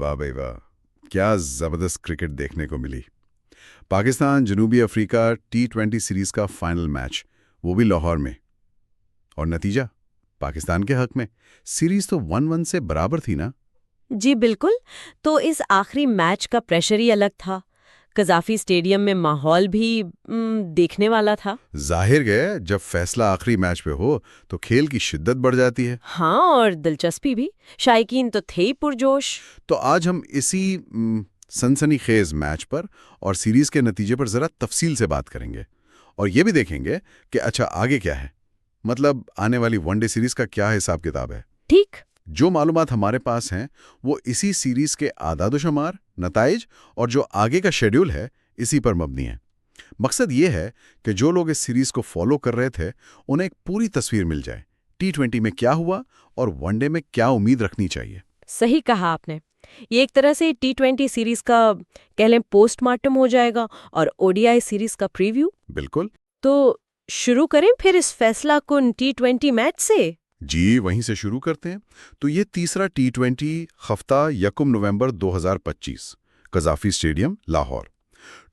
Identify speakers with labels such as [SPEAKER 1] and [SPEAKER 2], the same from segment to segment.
[SPEAKER 1] वाह भाई वाह, क्या जबरदस्त क्रिकेट देखने को मिली। पाकिस्तान जनूबी अफ्रीका T20 सीरीज का फाइनल मैच, वो भी लाहौर में। और नतीजा पाकिस्तान के हक में। सीरीज तो 1-1 से बराबर थी ना।
[SPEAKER 2] जी बिल्कुल। तो इस आखिरी मैच का प्रेशर ही अलग था। कज़ाफी स्टेडियम में माहौल भी देखने वाला था।
[SPEAKER 1] जाहिर गए, जब फैसला आखिरी मैच पे हो तो खेल की शिद्दत बढ़ जाती है।
[SPEAKER 2] हाँ, और दिलचस्पी भी। शायकीन तो थे ही पुरजोश।
[SPEAKER 1] तो आज हम इसी सनसनीखेज मैच पर और सीरीज के नतीजे पर जरा तफसील से बात करेंगे। और ये भी देखेंगे कि अच्छा आगे क्या है, मतलब आने वाली वनडे सीरीज का क्या हिसाब किताब है।
[SPEAKER 2] ठीक।
[SPEAKER 1] जो मालूमात हमारे पास हैं वो इसी सीरीज के आदादोशुमार, नताइज और जो आगे का शेड्यूल है इसी पर मबनी है। मकसद ये है कि जो लोग इस सीरीज को फॉलो कर रहे थे उन्हें एक पूरी तस्वीर मिल जाए, T20 में क्या हुआ और वनडे में क्या उम्मीद रखनी चाहिए।
[SPEAKER 2] सही कहा आपने। ये एक तरह से T20 सीरीज का कह लें पोस्टमार्टम हो जाएगा और ODI सीरीज का प्रीव्यू।
[SPEAKER 1] बिल्कुल।
[SPEAKER 2] तो शुरू करें फिर इस फैसला कुन T20 मैच से।
[SPEAKER 1] जी, वहीं से शुरू करते हैं। तो ये तीसरा T20 हफ्ता 1 नवंबर 2025, कज़ाफी स्टेडियम, लाहौर।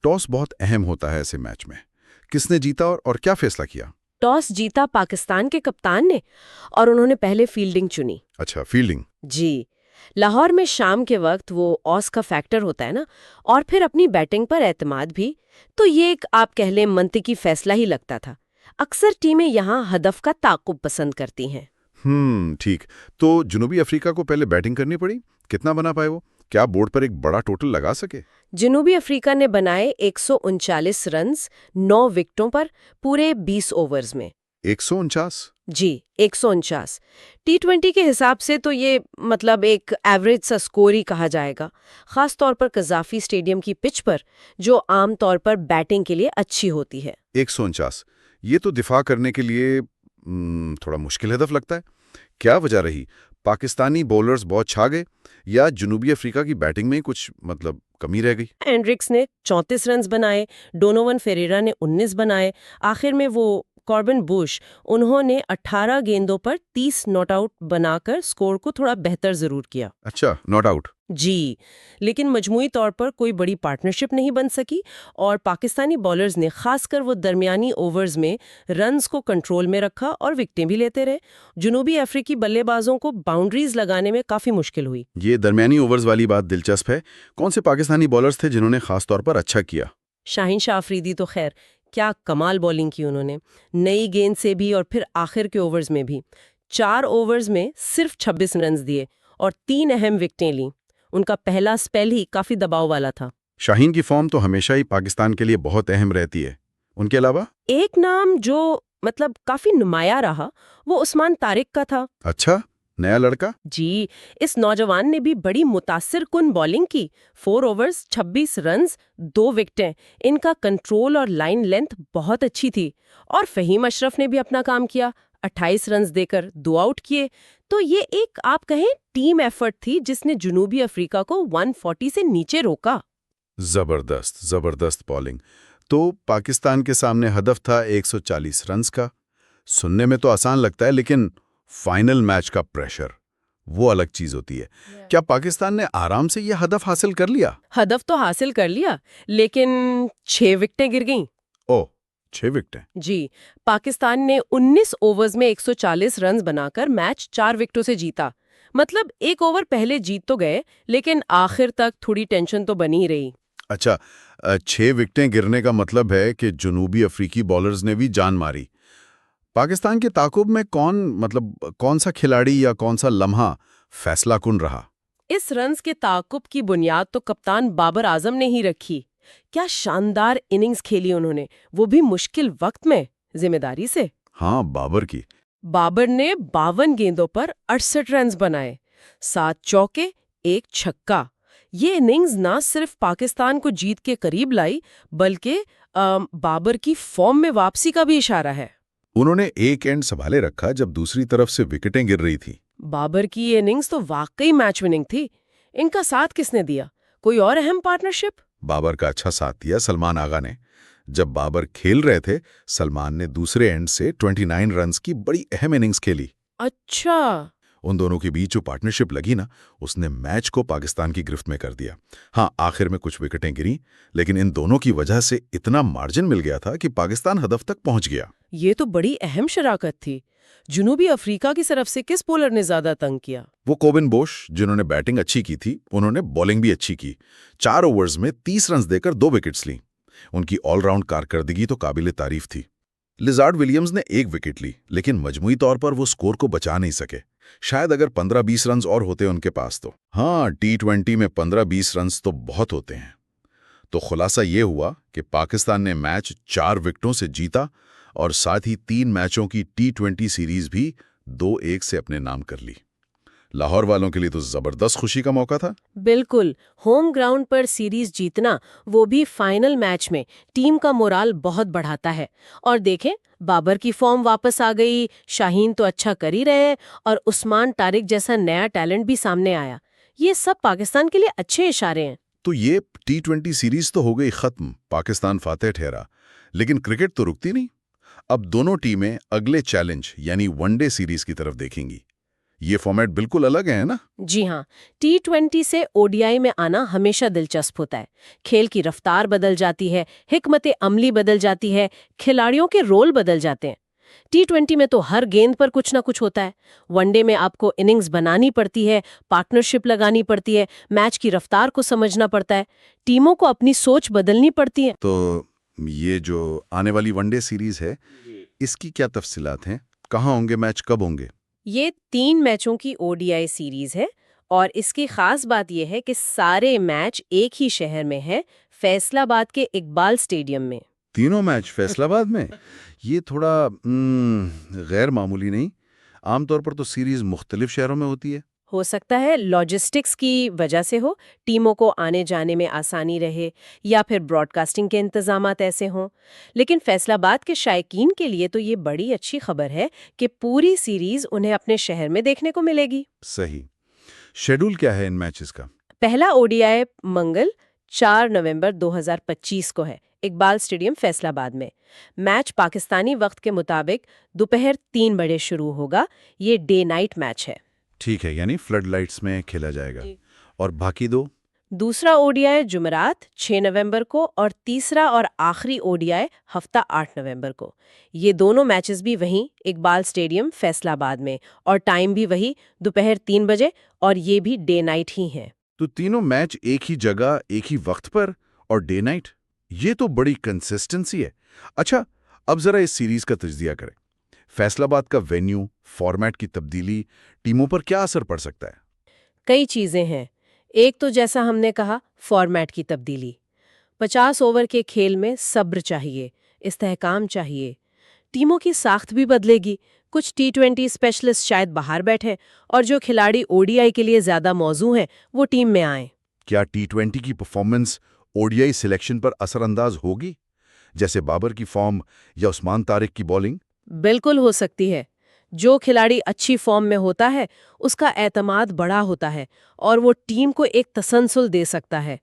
[SPEAKER 1] टॉस बहुत अहम होता है ऐसे मैच में। किसने जीता और क्या फैसला किया?
[SPEAKER 2] टॉस जीता पाकिस्तान के कप्तान ने और उन्होंने पहले फील्डिंग चुनी।
[SPEAKER 1] अच्छा, फील्डिंग।
[SPEAKER 2] जी। लाहौर में शाम के वक्त वो ऑस का फैक्टर होता है ना, और फिर अपनी बैटिंग पर एतमाद भी। तो ये एक आप कह लें मंतिकी फैसला ही लगता था। अक्सर टीमें यहाँ हदफ का ताक़ुब पसंद करती हैं।
[SPEAKER 1] ठीक। तो जनूबी अफ्रीका को पहले बैटिंग करनी पड़ी। कितना बना पाए वो? क्या बोर्ड पर एक बड़ा टोटल लगा सके?
[SPEAKER 2] जनूबी अफ्रीका ने बनाए 139 रन्स 9 विकेटों पर पूरे 20 ओवर्स में।
[SPEAKER 1] 149?
[SPEAKER 2] जी, 149। T20 के हिसाब से तो ये मतलब एक एवरेज सा स्कोर ही कहा जाएगा, खास तौर पर कज़ाफी स्टेडियम की पिच पर, जो आम तौर पर बैटिंग के लिए अच्छी होती है।
[SPEAKER 1] 149, ये तो दिफा करने के लिए थोड़ा मुश्किल हदफ लगता है। क्या वजह रही? पाकिस्तानी बॉलर्स बहुत छा गए या जनूबी अफ्रीका की बैटिंग में ही कुछ मतलब कमी रह गई?
[SPEAKER 2] एंड्रिक्स ने 34 रन्स बनाए, डोनोवन फेरेरा ने 19 बनाए। आखिर में वो कॉर्बिन बुश, उन्होंने 18 गेंदों पर 30 नॉट आउट बनाकर स्कोर को थोड़ा बेहतर जरूर किया।
[SPEAKER 1] अच्छा, नॉट आउट।
[SPEAKER 2] जी, लेकिन मजमूई तौर पर कोई बड़ी पार्टनरशिप नहीं बन सकी और पाकिस्तानी बॉलर्स ने खासकर वो दरमियानी ओवर्स में रन्स को कंट्रोल में रखा और विकेटें भी लेते रहे। जनूबी अफ्रीकी बल्लेबाजों को बाउंड्रीज लगाने में काफी मुश्किल हुई।
[SPEAKER 1] ये दरमियानी ओवर्स वाली बात दिलचस्प है। कौन से पाकिस्तानी बॉलर्स थे जिन्होंने खास तौर पर अच्छा किया?
[SPEAKER 2] शाहीन शाह अफरीदी तो खैर क्या कमाल बॉलिंग की उन्होंने, नई गेंद से भी और फिर आखिर के ओवर्स में भी। 4 ओवर्स में सिर्फ 26 रन्स दिए और 3 अहम विकेटें लीं। उनका पहला स्पेल ही काफी दबाव वाला था।
[SPEAKER 1] शाहीन की फॉर्म तो हमेशा ही पाकिस्तान के लिए बहुत अहम रहती है। उनके अलावा
[SPEAKER 2] एक नाम जो मतलब काफी नुमाया रहा, वो उस्मान तारिक का था।
[SPEAKER 1] अच्छा, नया लड़का।
[SPEAKER 2] जी, इस नौजवान ने भी बड़ी मुतासिर कुन बॉलिंग की। 4 ओवर्स 26 रन्स 2 विकेटें। इनका कंट्रोल और लाइन लेंथ बहुत अच्छी थी। और फहीम अशरफ ने भी अपना काम किया, 28 रन्स देकर 2 आउट किए। तो ये एक आप कहें टीम एफर्ट थी जिसने जनूबी अफ्रीका को 140 से नीचे रोका।
[SPEAKER 1] जबरदस्त जबरदस्त बॉलिंग। तो पाकिस्तान के सामने हदफ था 140 रन्स का। सुनने में तो आसान लगता है, लेकिन फाइनल मैच का प्रेशर वो अलग चीज होती है। क्या पाकिस्तान ने आराम से यह हदफ हासिल कर लिया?
[SPEAKER 2] हदफ तो हासिल कर लिया, लेकिन 6 विकेटें गिर गईं।
[SPEAKER 1] ओह, 6 विकेटें।
[SPEAKER 2] जी, पाकिस्तान ने 19 ओवर्स में 140 रन्स बनाकर मैच 4 विकेटों से जीता। मतलब एक ओवर पहले जीत तो गए, लेकिन आखिर तक थोड़ी टेंशन तो बनी ही रही।
[SPEAKER 1] अच्छा, 6 विकेटें गिरने का मतलब है कि जनूबी अफ्रीकी बॉलर्स ने भी जान मारी। पाकिस्तान के ताकुब में कौन सा खिलाड़ी या कौन सा लम्हा फैसला कुन रहा?
[SPEAKER 2] इस रन्स के ताकुब की बुनियाद तो कप्तान बाबर आजम ने ही रखी। क्या शानदार इनिंग्स खेली उन्होंने, वो भी मुश्किल वक्त में, जिम्मेदारी से।
[SPEAKER 1] हाँ, बाबर की।
[SPEAKER 2] बाबर ने 52 गेंदों पर 68 रन्स बनाए, 7 चौके, 1 छक्का। ये इनिंग्स ना सिर्फ पाकिस्तान को जीत के करीब लाई, बल्कि बाबर की फॉर्म में वापसी का भी इशारा है।
[SPEAKER 1] उन्होंने एक एंड संभाले रखा जब दूसरी तरफ से विकेटें गिर रही थी।
[SPEAKER 2] बाबर की ये इनिंग्स तो वाकई मैच विनिंग थी। इनका साथ किसने दिया? कोई और अहम पार्टनरशिप?
[SPEAKER 1] बाबर का अच्छा साथ दिया सलमान आगा ने। जब बाबर खेल रहे थे, सलमान ने दूसरे एंड से 29 रन्स की बड़ी अहम इनिंग्स खेली।
[SPEAKER 2] अच्छा।
[SPEAKER 1] उन दोनों के बीच जो पार्टनरशिप लगी ना, उसने मैच को पाकिस्तान की गिरफ्त में कर दिया। हाँ, आखिर में कुछ विकेटें गिरी, लेकिन इन दोनों की वजह से इतना मार्जिन मिल गया था कि पाकिस्तान हदफ तक पहुंच गया।
[SPEAKER 2] ये तो बड़ी अहम शराकत थी। जुनूबी अफ्रीका की तरफ से किस बॉलर ने ज्यादा तंग किया?
[SPEAKER 1] वो कोबिन बोश, जिन्होंने बैटिंग अच्छी की थी, उन्होंने बॉलिंग भी अच्छी की। 4 ओवर्स में 30 रन देकर 2 विकेट्स ली। उनकी ऑलराउंड कारकर्दगी तो काबिले तारीफ थी। लिजार्ड विलियम्स ने 1 विकेट ली, लेकिन मजमूई तौर पर वो स्कोर को बचा नहीं सके। शायद अगर 15-20 रन और होते उनके पास तो। हाँ, T20 में 15-20 रन तो बहुत होते हैं। तो खुलासा ये हुआ कि पाकिस्तान ने मैच 4 विकेटों से जीता और साथ ही 3 मैचों की T20 सीरीज भी 2-1 से अपने नाम कर ली। लाहौर वालों के लिए तो जबरदस्त खुशी का मौका था।
[SPEAKER 2] बिल्कुल, होम ग्राउंड पर सीरीज जीतना, वो भी फाइनल मैच में, टीम का मोराल बहुत बढ़ाता है। और देखें, बाबर की फॉर्म वापस आ गई, शाहीन तो अच्छा कर ही रहे हैं और उस्मान तारिक जैसा नया टैलेंट भी सामने आया। ये सब पाकिस्तान के लिए अच्छे इशारे हैं।
[SPEAKER 1] तो ये T20 सीरीज तो हो गई खत्म, पाकिस्तान फातेह ठहरा। लेकिन क्रिकेट तो रुकती नहीं। अब दोनों टीमें अगले चैलेंज यानी वनडे सीरीज की तरफ देखेंगी। ये फॉर्मेट बिल्कुल अलग है ना?
[SPEAKER 2] जी हाँ, T20 से ODI में आना हमेशा दिलचस्प होता है। खेल की रफ्तार बदल जाती है, हिकमत अमली बदल जाती है, खिलाड़ियों के रोल बदल जाते हैं। T20 में तो हर गेंद पर कुछ ना कुछ होता है। वनडे में आपको इनिंग्स बनानी पड़ती है, पार्टनरशिप लगानी पड़ती है, मैच की रफ्तार को समझना पड़ता है, टीमों को अपनी सोच बदलनी पड़ती है।
[SPEAKER 1] तो ये जो आने वाली वनडे सीरीज है, इसकी क्या तफसीलात हैं? कहाँ होंगे मैच, कब होंगे?
[SPEAKER 2] ये 3 मैचों की ODI सीरीज है और इसकी खास बात यह है कि सारे मैच एक ही शहर में हैं, फैसलाबाद के इकबाल स्टेडियम में।
[SPEAKER 1] तीनों मैच फैसलाबाद में? ये थोड़ा गैर मामूली नहीं? आमतौर पर तो सीरीज मुख्तलिफ शहरों में होती है।
[SPEAKER 2] हो सकता है लॉजिस्टिक्स की वजह से हो, टीमों को आने जाने में आसानी रहे, या फिर ब्रॉडकास्टिंग के इंतजामात ऐसे हों। लेकिन फैसलाबाद के शायकीन के लिए तो ये बड़ी अच्छी खबर है कि पूरी सीरीज उन्हें अपने शहर में देखने को मिलेगी।
[SPEAKER 1] सही। शेड्यूल क्या है इन मैचेस का?
[SPEAKER 2] पहला ODI मंगल 4 नवंबर 2025 को है, इकबाल स्टेडियम फैसलाबाद में। मैच पाकिस्तानी वक्त के मुताबिक दोपहर 3 बजे शुरू होगा। ये डे नाइट मैच है।
[SPEAKER 1] ठीक है, यानी फ्लड लाइट्स में खेला जाएगा। और बाकी दो?
[SPEAKER 2] दूसरा ODI जुमेरात 6 नवंबर को और तीसरा और आखिरी ODI हफ्ता 8 नवंबर को। ये दोनों मैचेस भी वहीं इकबाल स्टेडियम फैसलाबाद में, और टाइम भी वही दोपहर 3 बजे, और ये भी डे नाइट ही हैं।
[SPEAKER 1] तो तीनों मैच एक ही जगह, एक ही वक्त पर और डे नाइट। ये तो बड़ी कंसिस्टेंसी है। अच्छा, अब जरा इस सीरीज का तज्जिया करें। फैसलाबाद का वेन्यू, फॉर्मेट की तब्दीली टीमों पर क्या असर पड़ सकता है?
[SPEAKER 2] कई चीजें हैं। एक तो जैसा हमने कहा, फॉर्मेट की तब्दीली। 50 ओवर के खेल में सब्र चाहिए, इस्तेहकाम चाहिए। टीमों की साख्त भी बदलेगी। कुछ T20 स्पेशलिस्ट शायद बाहर बैठे और जो खिलाड़ी ODI के लिए ज्यादा मौजू हैं वो टीम में आए।
[SPEAKER 1] क्या T20 की परफॉर्मेंस ODI सिलेक्शन पर असरअंदाज होगी, जैसे बाबर की फॉर्म या उस्मान तारिक की बॉलिंग?
[SPEAKER 2] बिल्कुल हो सकती है। जो खिलाड़ी अच्छी फॉर्म में होता है उसका एतमाद बड़ा होता है और वो टीम को एक तसलसल दे सकता है।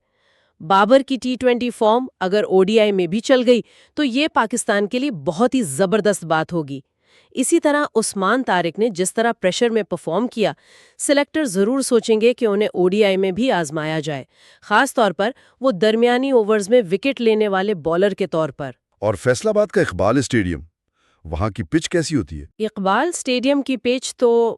[SPEAKER 2] बाबर की T20 फॉर्म अगर ODI में भी चल गई तो ये पाकिस्तान के लिए बहुत ही जबरदस्त बात होगी। इसी तरह उस्मान तारिक ने जिस तरह प्रेशर में परफॉर्म किया, सिलेक्टर जरूर सोचेंगे कि उन्हें ODI में भी आजमाया जाए, खास तौर पर वो दरमियानी ओवर्स में विकेट लेने वाले बॉलर के तौर पर।
[SPEAKER 1] और फैसलाबाद का इकबाल स्टेडियम, वहां की पिच कैसी होती है?
[SPEAKER 2] इकबाल स्टेडियम की पिच तो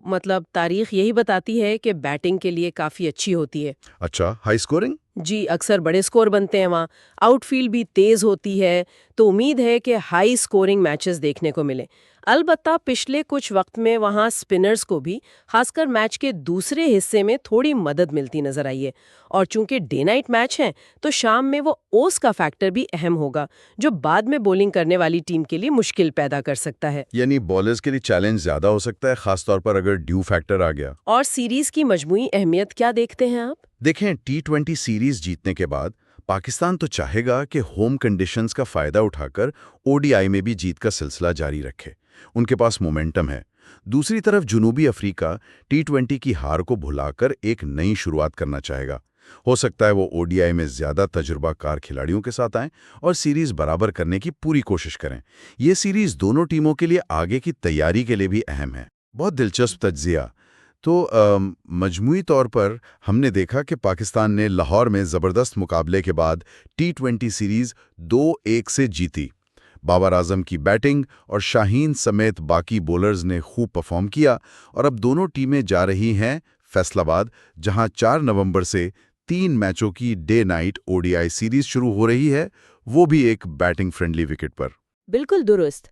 [SPEAKER 2] तारीख यही बताती है कि बैटिंग के लिए काफी अच्छी होती है।
[SPEAKER 1] अच्छा, हाई स्कोरिंग?
[SPEAKER 2] जी, अक्सर बड़े स्कोर बनते हैं वहाँ। आउटफील्ड भी तेज होती है, तो उम्मीद है कि हाई स्कोरिंग मैचेस देखने को मिले। अलबत्ता पिछले कुछ वक्त में वहाँ स्पिनर्स को भी, खासकर मैच के दूसरे हिस्से में, थोड़ी मदद मिलती नजर आई है। और चूंकि डे नाइट मैच है तो शाम में वो ओस का फैक्टर भी अहम होगा, जो बाद में बॉलिंग करने वाली टीम के लिए मुश्किल पैदा कर सकता है।
[SPEAKER 1] यानी बॉलर्स के लिए चैलेंज ज्यादा हो सकता है, खासतौर पर अगर ड्यू फैक्टर आ गया।
[SPEAKER 2] और सीरीज की मजमूई अहमियत क्या देखते हैं आप?
[SPEAKER 1] देखें, T20 सीरीज जीतने के बाद पाकिस्तान तो चाहेगा कि होम कंडीशंस का फायदा उठाकर ODI में भी जीत का सिलसिला जारी रखे। उनके पास मोमेंटम है। दूसरी तरफ जुनूबी अफ्रीका T20 की हार को भुलाकर एक नई शुरुआत करना चाहेगा। हो सकता है वो ODI में ज्यादा तजुर्बाकार खिलाड़ियों के साथ आएं और सीरीज बराबर करने की पूरी कोशिश करें। ये सीरीज दोनों टीमों के लिए आगे की तैयारी के लिए भी अहम है। बहुत दिलचस्प तज्जिया। तो मजमूई तौर पर हमने देखा कि पाकिस्तान ने लाहौर में ज़बरदस्त मुकाबले के बाद T20 सीरीज़ 2-1 से जीती। बाबर आजम की बैटिंग और शाहीन समेत बाकी बॉलर्स ने खूब परफॉर्म किया और अब दोनों टीमें जा रही हैं फैसलाबाद, जहां 4 नवंबर से 3 मैचों की डे नाइट ODI सीरीज शुरू हो रही है, वो भी एक बैटिंग फ्रेंडली विकेट पर।
[SPEAKER 2] बिल्कुल दुरुस्त।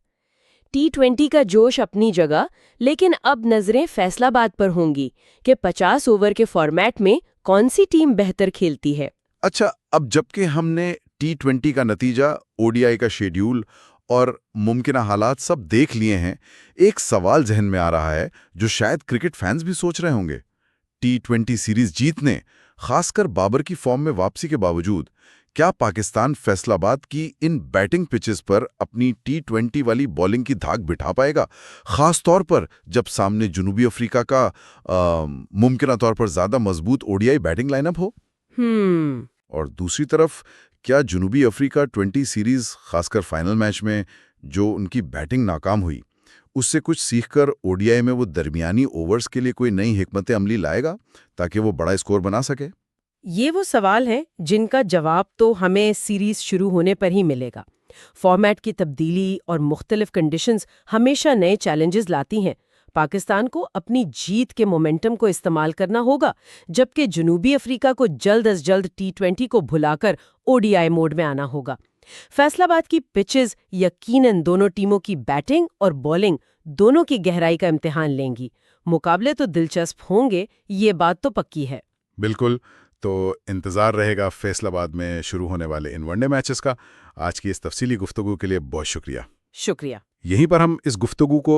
[SPEAKER 2] T20 का जोश अपनी जगह, लेकिन अब नजरें फैसलाबाद पर होंगी कि 50 ओवर के फॉर्मेट में कौन सी टीम बेहतर खेलती है।
[SPEAKER 1] अच्छा, अब जबकि हमने T20 का नतीजा, ODI का शेड्यूल और मुमकिन हालात सब देख लिए हैं, एक सवाल जहन में आ रहा है जो शायद क्रिकेट फैंस भी सोच रहे होंगे। T20 सीरीज जीतने, खासकर बाबर की फॉर्म में वापसी के बावजूद, क्या पाकिस्तान फैसलाबाद की इन बैटिंग पिचेस पर अपनी T20 वाली बॉलिंग की धाक बिठा पाएगा, खास तौर पर जब सामने जनूबी अफ्रीका का मुमकिन तौर पर ज्यादा मजबूत ODI बैटिंग लाइनअप हो? और दूसरी तरफ, क्या जनूबी अफ्रीका 20 सीरीज, खासकर फाइनल मैच में जो उनकी बैटिंग नाकाम हुई, उससे कुछ सीखकर ODI में वो दरमियानी ओवर्स के लिए कोई नई हिकमत अमली लाएगा ताकि वो बड़ा स्कोर बना सके?
[SPEAKER 2] ये वो सवाल हैं जिनका जवाब तो हमें सीरीज शुरू होने पर ही मिलेगा। फॉर्मेट की तब्दीली और मुख्तलिफ कंडीशंस हमेशा नए चैलेंजेस लाती हैं। पाकिस्तान को अपनी जीत के मोमेंटम को इस्तेमाल करना होगा, जबकि जनूबी अफ्रीका को जल्द अज जल्द T20 को भुलाकर ODI मोड में आना होगा। फैसलाबाद की पिचेस यकीनन दोनों टीमों की बैटिंग और बॉलिंग दोनों की गहराई का इम्तिहान लेंगी। मुकाबले तो दिलचस्प होंगे, ये बात तो पक्की है।
[SPEAKER 1] बिल्कुल। तो इंतज़ार रहेगा फैसलाबाद में शुरू होने वाले इन वनडे मैचेस का। आज की इस तफसीली गुफ्तगू के लिए बहुत शुक्रिया।
[SPEAKER 2] शुक्रिया।
[SPEAKER 1] यहीं पर हम इस गुफ्तगू को